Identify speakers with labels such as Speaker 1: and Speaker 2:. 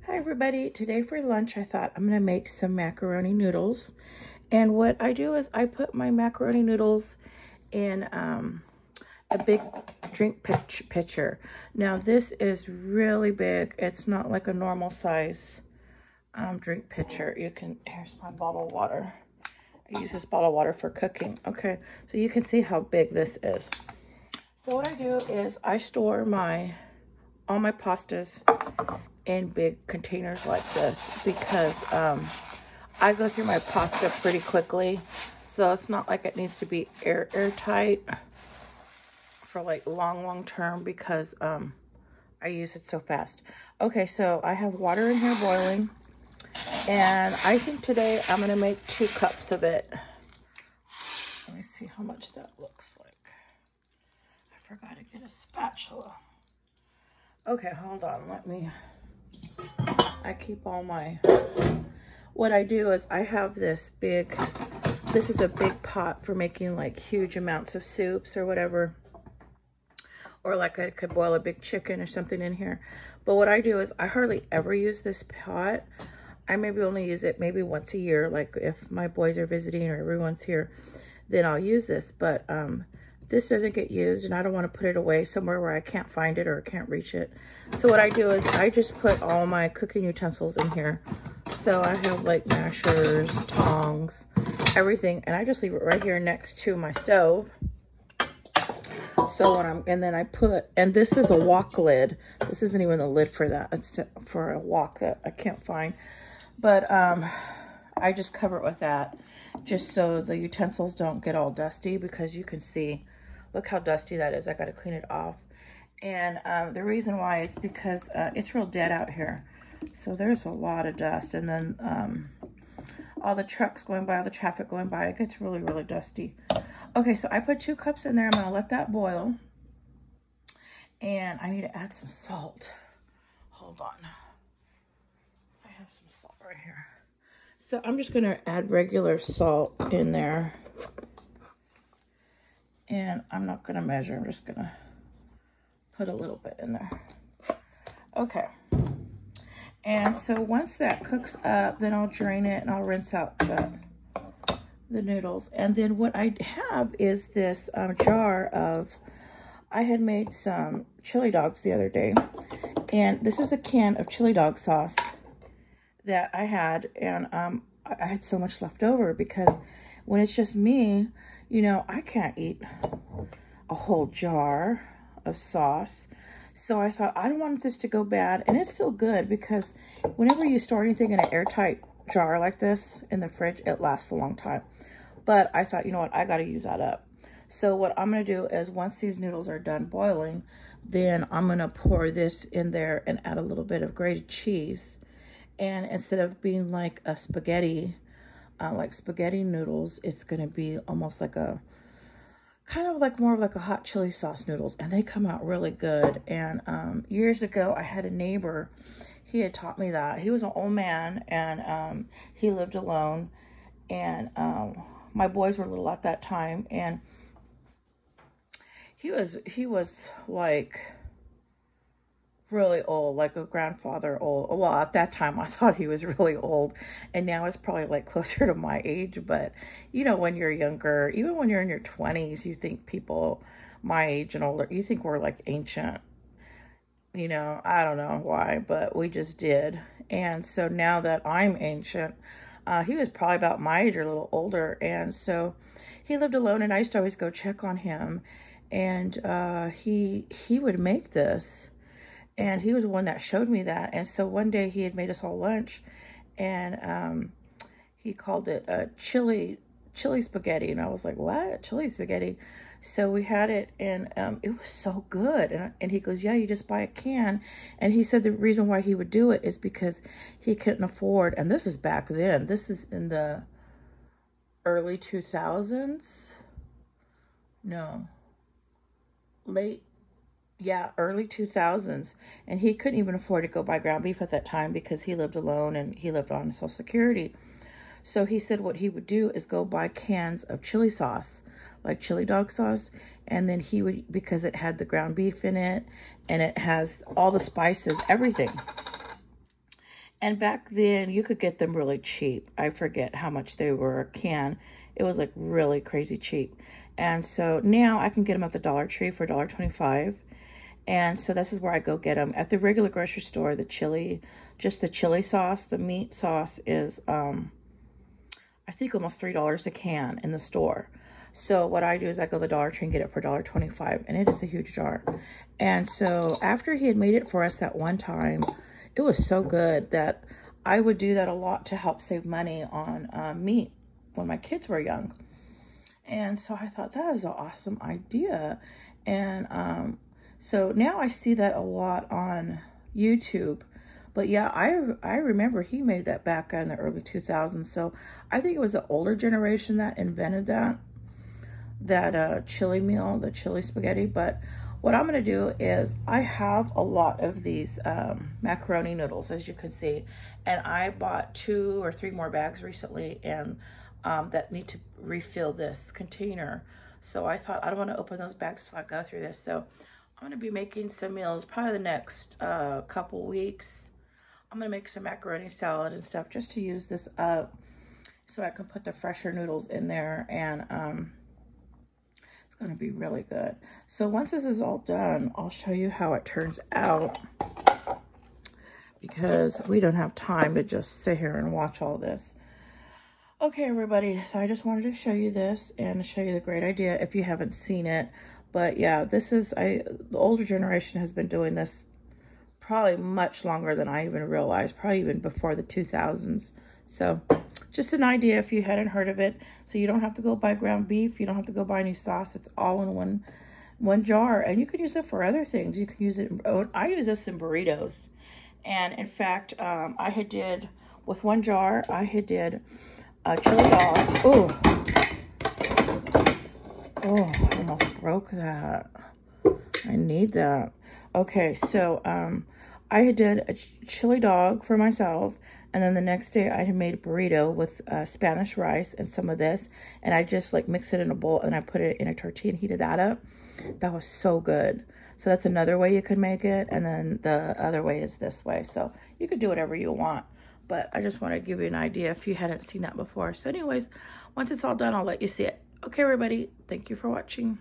Speaker 1: Hi everybody, today for lunch I thought I'm going to make some macaroni noodles. And what I do is I put my macaroni noodles in a big drink pitcher. Now this is really big. It's not like a normal size drink pitcher. Here's my bottle of water. I use this bottle of water for cooking. Okay, so you can see how big this is. So what I do is I store all my pastas in big containers like this because I go through my pasta pretty quickly, so it's not like it needs to be airtight for like long term because I use it so fast. Okay, so I have water in here boiling, and I think today I'm gonna make 2 cups of it. Let me see how much that looks like. I forgot to get a spatula. Okay, hold on, I keep all my, what I do is I have this is a big pot for making like huge amounts of soups or whatever. Or like I could boil a big chicken or something in here. But what I do is I hardly ever use this pot. I maybe only use it maybe once a year. Like if my boys are visiting or everyone's here, then I'll use this. But this doesn't get used, and I don't want to put it away somewhere where I can't find it or can't reach it. So what I do is I just put all my cooking utensils in here. So I have like mashers, tongs, everything, and I just leave it right here next to my stove. So and this is a wok lid. This isn't even the lid for that. It's for a wok that I can't find. But I just cover it with that just so the utensils don't get all dusty, because you can see, look how dusty that is. I got to clean it off. And the reason why is because it's real dead out here. So there's a lot of dust. And then all the trucks going by, all the traffic going by, it gets really dusty. Okay, so I put 2 cups in there. I'm going to let that boil. And I need to add some salt. Hold on. I have some salt right here. So I'm just going to add regular salt in there. And I'm not going to measure. I'm just going to put a little bit in there. Okay. And so once that cooks up, then I'll drain it and I'll rinse out the noodles. And then what I have is this jar of, I had made some chili dogs the other day. And this is a can of chili dog sauce that I had. And I had so much left over because when it's just me, you know, I can't eat a whole jar of sauce. So I thought, I don't want this to go bad. And it's still good because whenever you store anything in an airtight jar like this in the fridge, it lasts a long time. But I thought, you know what, I got to use that up. So what I'm going to do is once these noodles are done boiling, then I'm going to pour this in there and add a little bit of grated cheese. And instead of being like a spaghetti, like spaghetti noodles, it's going to be almost like a, kind of like more of like a hot chili sauce noodles. And they come out really good. And years ago, I had a neighbor. He had taught me that. He was an old man, and he lived alone. And my boys were little at that time. And he was like really old, like a grandfather old. Well, at that time I thought he was really old, and now it's probably like closer to my age. But you know, when you're younger, even when you're in your 20s, you think people my age and older, you think we're like ancient. You know, I don't know why, but we just did. And so now that I'm ancient, he was probably about my age or a little older. And so he lived alone, and I used to always go check on him. And he would make this. And he was the one that showed me that. And so one day he had made us all lunch, and he called it chili spaghetti. And I was like, what? Chili spaghetti? So we had it, and it was so good. And he goes, yeah, you just buy a can. And he said the reason why he would do it is because he couldn't afford, and this is back then. This is in the early 2000s. No. Early 2000s, and he couldn't even afford to go buy ground beef at that time because he lived alone and he lived on Social Security. So he said what he would do is go buy cans of chili sauce, like chili dog sauce, and then he would, because it had the ground beef in it and it has all the spices, everything. And back then, you could get them really cheap. I forget how much they were a can. It was like really crazy cheap. And so now I can get them at the Dollar Tree for $1.25. And so this is where I go get them. At the regular grocery store, the chili, just the chili sauce, the meat sauce is, I think almost $3 a can in the store. So what I do is I go to the Dollar Tree and get it for $1.25, and it is a huge jar. And so after he had made it for us that one time, it was so good that I would do that a lot to help save money on meat when my kids were young. And so I thought that is an awesome idea. And so now I see that a lot on YouTube. But yeah, I remember he made that back in the early 2000s. So I think it was the older generation that invented that chili meal, the chili spaghetti. But what I'm going to do is I have a lot of these macaroni noodles, as you can see. And I bought 2 or 3 more bags recently, and that need to refill this container. So I thought I don't want to open those bags so I go through this. So I'm going to be making some meals probably the next couple weeks. I'm going to make some macaroni salad and stuff just to use this up so I can put the fresher noodles in there, and it's going to be really good. So once this is all done, I'll show you how it turns out, because we don't have time to just sit here and watch all this. Okay, everybody, so I just wanted to show you this and show you the great idea if you haven't seen it. But yeah, this is, the older generation has been doing this probably much longer than I even realized, probably even before the 2000s. So just an idea if you hadn't heard of it. So you don't have to go buy ground beef. You don't have to go buy any sauce. It's all in one jar. And you can use it for other things. You can use it, I use this in burritos. And in fact, I had did, with one jar, I had did a chili dog. Oh, I almost broke that. I need that. Okay, so I had did a chili dog for myself, and then the next day I had made a burrito with Spanish rice and some of this, and I just like mixed it in a bowl and I put it in a tortilla and heated that up. That was so good. So that's another way you could make it, and then the other way is this way. So you could do whatever you want, but I just want to give you an idea if you hadn't seen that before. So anyways, once it's all done, I'll let you see it. Okay, everybody, thank you for watching.